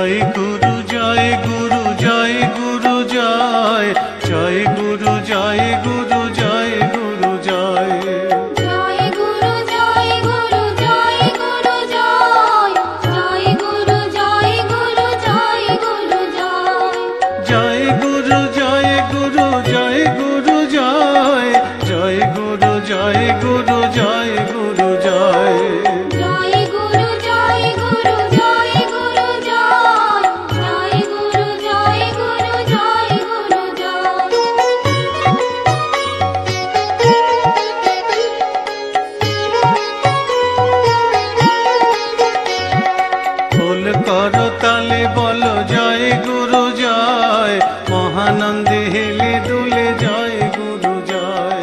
जय गुरु जय गुरु जय गुरु जय जय गुरु जय गुरु जय गुरु जय जय गुरु जय गुरु जय गुरु जय जय गुरु जय गुरु जय गुरु जय जय गुरु जय गुरु जय गुरु जय जय गुरु जय गुरु जय गुरु जय जय गुरु जय गुरु जय गुरु जय जय गुरु जय गुरु जय गुरु फुल करो ताले बोलो जय गुरु जय महानंदे हेले दुले जय गुरु जय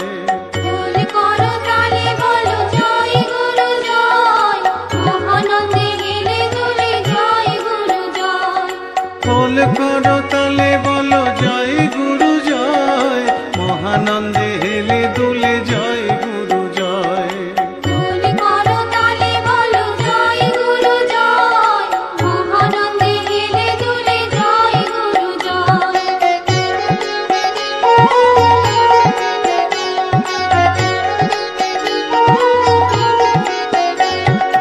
फूल करो ताले बोलो जय गुरु जय महानंदे हेले दुले जय गुरु जय फुल करो ताले बोलो जय गुरु जय महानंदे हेले दुले जय गुरु जय फूल करो ताले बोलो जय गुरु जय महानंदे हेले दुले जय गुरु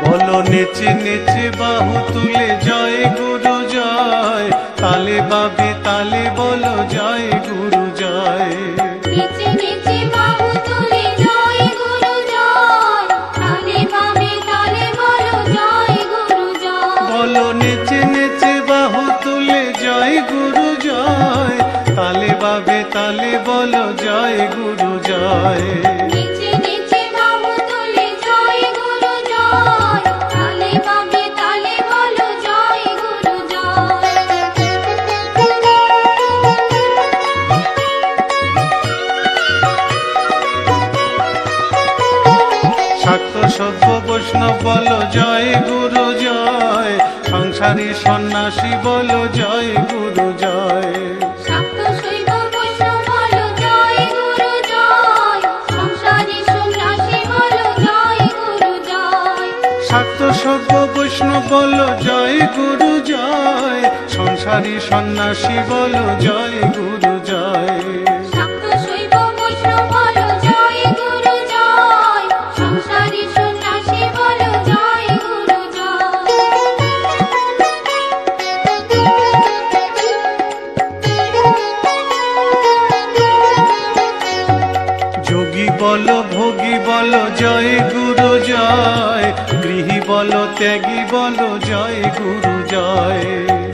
बोलो नेचे नेचे बाहु तुले जय गुरु जय ताले बाबे ताले बोलो जय गुरु जय नीचे नीचे बाहु तुले जय गुरु जय ताले बाबे ताले बोलो जय गुरु जय बोलो नेचे नेचे बाहु तुले जय गुरु जय ताले बाबे ताले बोलो जय गुरु जय नीचे नीचे बाहु तुले जय गुरु जय ताले बाबे ताले बोलो जय गुरु শাক্ত সভ্য বৈষ্ণব বলো জয় গুরু জয় সংসারী সন্ন্যাসী বলো জয় গুরু জয় শাক্ত শৈব বৈষ্ণব বলো জয় গুরু জয় সংসারী সন্ন্যাসী বলো জয় গুরু জয় শাক্ত সভ্য বৈষ্ণব বলো জয় গুরু জয় সংসারী সন্ন্যাসী বলো জয় গুরু জয় শাক্ত শৈব বৈষ্ণব বলো জয় গুরু জয় সংসারী সন্ন্যাসী বলো জয় গুরু যোগী বলো ভোগী বলো জয় গুরু জয় গৃহী বলো ত্যাগী বলো জয় গুরু জয়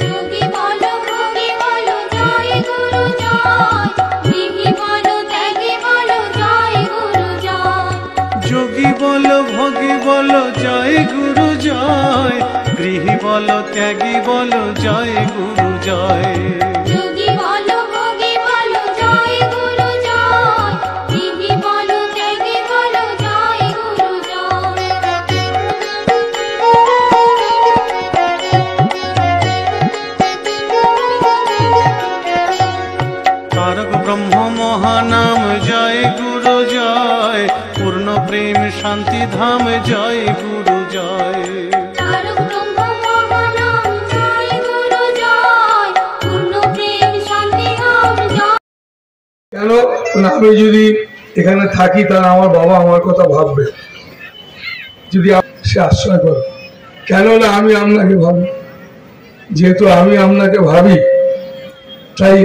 যোগী বলো ভোগী বলো জয় গুরু জয় গৃহী বলো ত্যাগী বলো জয় গুরু জয় যোগী বলো ভোগী বলো জয় গুরু জয় গৃহী বলো ত্যাগী বলো জয় গুরু জয় যোগী বলো ভোগী বলো জয় গুরু জয় গৃহী বলো ত্যাগী বলো জয় গুরু तारक ब्रह्म महानाम जय गुरु जय पूर्ण प्रेम शांति धाम जय गुरु जय तारक ब्रह्म महानाम जय गुरु जय पूर्ण प्रेम शांति धाम जय কেন আমি যদি এখানে থাকি তাহলে আমার বাবা আমার কথা ভাববে, যদি সে আশ্রয় করো। কেন না আমি আপনাকে ভাবি, যেহেতু আমি আপনাকে ভাবি তাই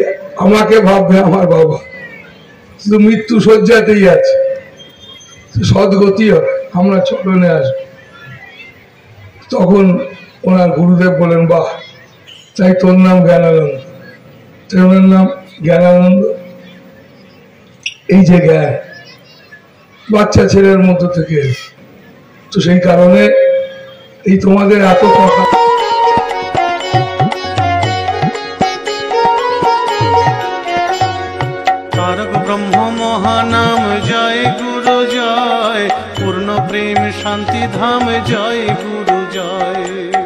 আমাকে ভাববে আমার বাবা। শুধু মৃত্যু শয্যাতেই আছে, সদ্গতি হয়, আমরা চরণে আসবো। তখন ওনার গুরুদেব বলেন, বাহ, তাই তোর নাম জ্ঞানানন্দ, তাই ওনার নাম জ্ঞানানন্দ। এই যে জ্ঞান বাচ্চা ছেলের মধ্য থেকে, তো সেই কারণে এই তোমাদের এত কথা। तारक ब्रह्म महानाम जय गुरु जय पूर्ण प्रेम शांति धाम जय गुरु जय।